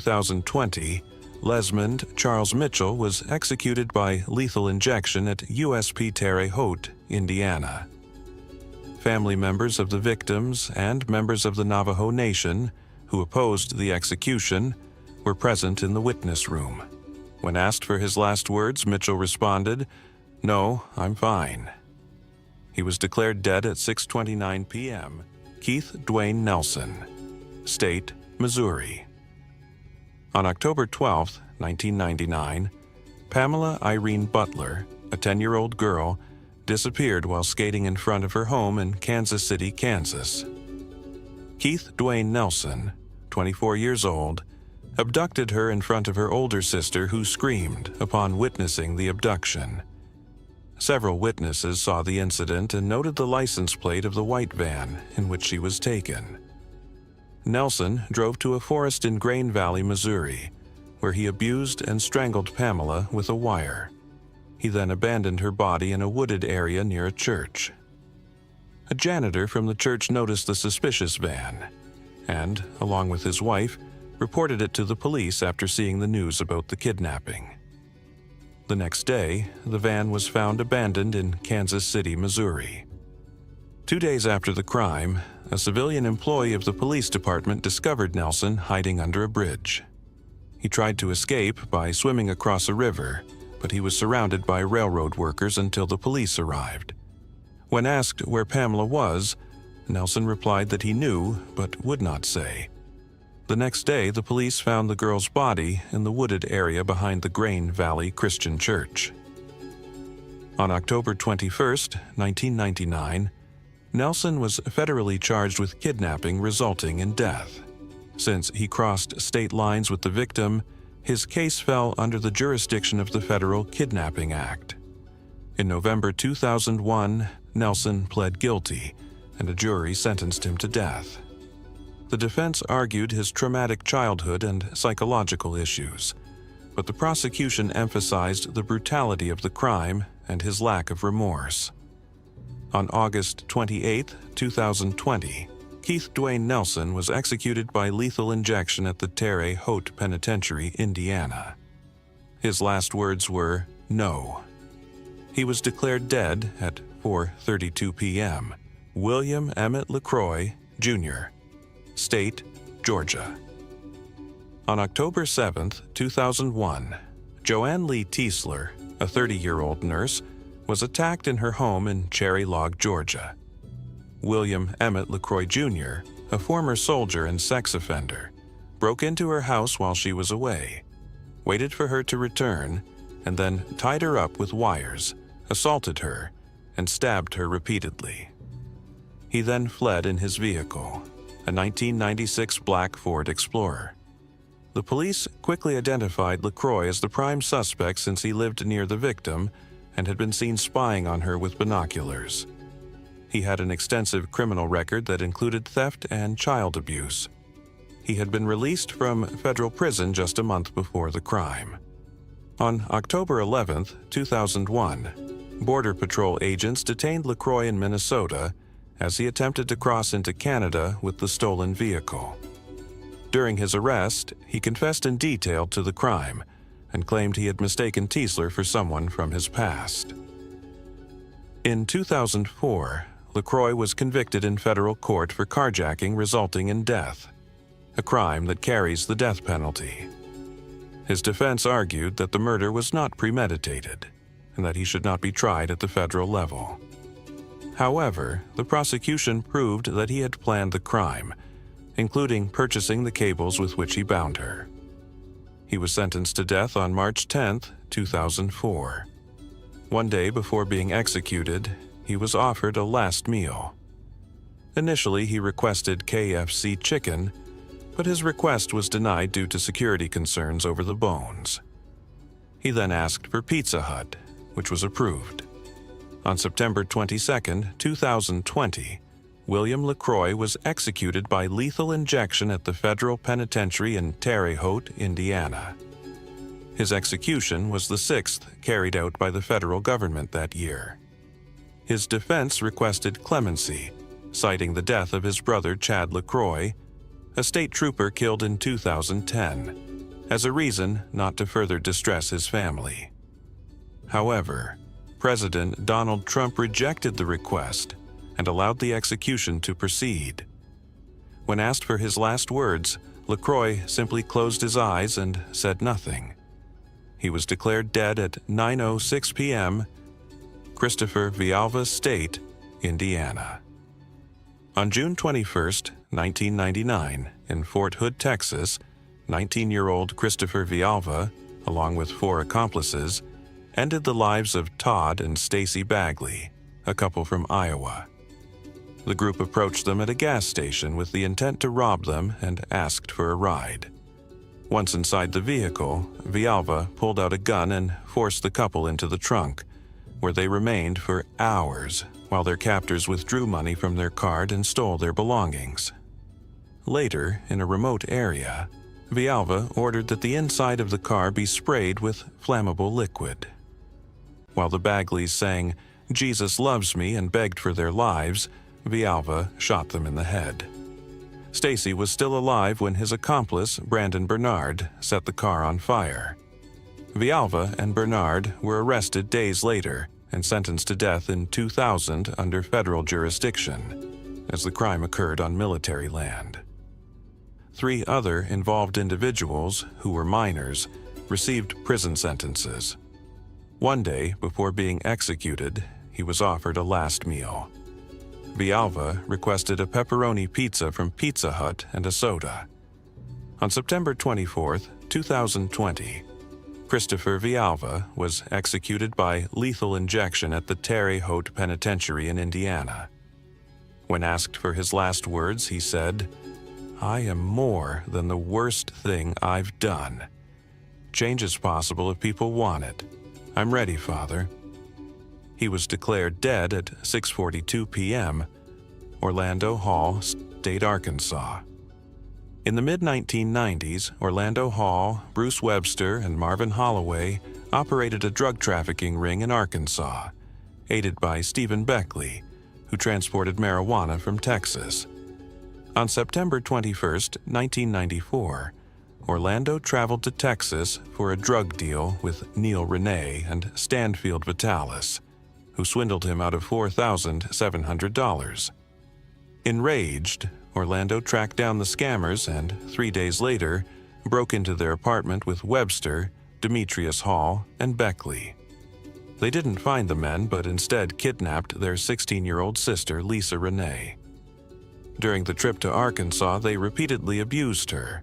2020, Lesmond Charles Mitchell was executed by lethal injection at USP Terre Haute, Indiana. Family members of the victims and members of the Navajo Nation, who opposed the execution, were present in the witness room. When asked for his last words, Mitchell responded, "No, I'm fine." He was declared dead at 6:29 p.m. Keith Dwayne Nelson, State, Missouri. On October 12, 1999, Pamela Irene Butler, a 10-year-old girl, disappeared while skating in front of her home in Kansas City, Kansas. Keith Dwayne Nelson, 24 years old, abducted her in front of her older sister, who screamed upon witnessing the abduction. Several witnesses saw the incident and noted the license plate of the white van in which she was taken. Nelson drove to a forest in Grain Valley, Missouri, where he abused and strangled Pamela with a wire. He then abandoned her body in a wooded area near a church. A janitor from the church noticed the suspicious van and, along with his wife, reported it to the police after seeing the news about the kidnapping. The next day, the van was found abandoned in Kansas City, Missouri. 2 days after the crime, a civilian employee of the police department discovered Nelson hiding under a bridge. He tried to escape by swimming across a river, but he was surrounded by railroad workers until the police arrived. When asked where Pamela was, Nelson replied that he knew but would not say. The next day, the police found the girl's body in the wooded area behind the Grain Valley Christian Church. On October 21, 1999, Nelson was federally charged with kidnapping resulting in death. Since he crossed state lines with the victim, his case fell under the jurisdiction of the Federal Kidnapping Act. In November 2001, Nelson pled guilty, and a jury sentenced him to death. The defense argued his traumatic childhood and psychological issues, but the prosecution emphasized the brutality of the crime and his lack of remorse. On August 28, 2020, Keith Dwayne Nelson was executed by lethal injection at the Terre Haute Penitentiary, Indiana. His last words were, "No." He was declared dead at 4:32 p.m. William Emmett LaCroix, Jr., State, Georgia. On October 7, 2001, Joanne Lee Tiesler, a 30-year-old nurse, was attacked in her home in Cherry Log, Georgia. William Emmett LaCroix Jr., a former soldier and sex offender, broke into her house while she was away, waited for her to return, and then tied her up with wires, assaulted her, and stabbed her repeatedly. He then fled in his vehicle, a 1996 black Ford Explorer. The police quickly identified LaCroix as the prime suspect since he lived near the victim and had been seen spying on her with binoculars. He had an extensive criminal record that included theft and child abuse. He had been released from federal prison just a month before the crime. On October 11, 2001, Border Patrol agents detained LaCroix in Minnesota as he attempted to cross into Canada with the stolen vehicle. During his arrest, he confessed in detail to the crime and claimed he had mistaken Tiesler for someone from his past. In 2004, LaCroix was convicted in federal court for carjacking resulting in death, a crime that carries the death penalty. His defense argued that the murder was not premeditated and that he should not be tried at the federal level. However, the prosecution proved that he had planned the crime, including purchasing the cables with which he bound her. He was sentenced to death on March 10, 2004. One day before being executed, he was offered a last meal. Initially, he requested KFC chicken, but his request was denied due to security concerns over the bones. He then asked for Pizza Hut, which was approved. On September 22, 2020, William LaCroix was executed by lethal injection at the federal penitentiary in Terre Haute, Indiana. His execution was the 6th carried out by the federal government that year. His defense requested clemency, citing the death of his brother Chad LaCroix, a state trooper killed in 2010, as a reason not to further distress his family. However, President Donald Trump rejected the request and allowed the execution to proceed. When asked for his last words, LaCroix simply closed his eyes and said nothing. He was declared dead at 9:06 p.m., Christopher Villalva State, Indiana. On June 21, 1999, in Fort Hood, Texas, 19-year-old Christopher Villalva, along with 4 accomplices, ended the lives of Todd and Stacy Bagley, a couple from Iowa. The group approached them at a gas station with the intent to rob them and asked for a ride. Once inside the vehicle, Villalva pulled out a gun and forced the couple into the trunk, where they remained for hours while their captors withdrew money from their card and stole their belongings. Later, in a remote area, Villalva ordered that the inside of the car be sprayed with flammable liquid. While the Bagleys sang "Jesus Loves Me" and begged for their lives, Villalva shot them in the head. Stacy was still alive when his accomplice, Brandon Bernard, set the car on fire. Villalva and Bernard were arrested days later and sentenced to death in 2000 under federal jurisdiction, as the crime occurred on military land. 3 other involved individuals, who were minors, received prison sentences. One day before being executed, he was offered a last meal. Villalva requested a pepperoni pizza from Pizza Hut and a soda. On September 24, 2020, Christopher Villalva was executed by lethal injection at the Terre Haute Penitentiary in Indiana. When asked for his last words, he said, "I am more than the worst thing I've done. Change is possible if people want it. I'm ready, Father." He was declared dead at 6:42 p.m., Orlando Hall, State, Arkansas. In the mid-1990s, Orlando Hall, Bruce Webster, and Marvin Holloway operated a drug trafficking ring in Arkansas, aided by Stephen Beckley, who transported marijuana from Texas. On September 21, 1994, Orlando traveled to Texas for a drug deal with Neil Renee and Stanfield Vitalis, who swindled him out of $4,700. Enraged, Orlando tracked down the scammers and, 3 days later, broke into their apartment with Webster, Demetrius Hall, and Beckley. They didn't find the men, but instead kidnapped their 16-year-old sister, Lisa Renee. During the trip to Arkansas, they repeatedly abused her,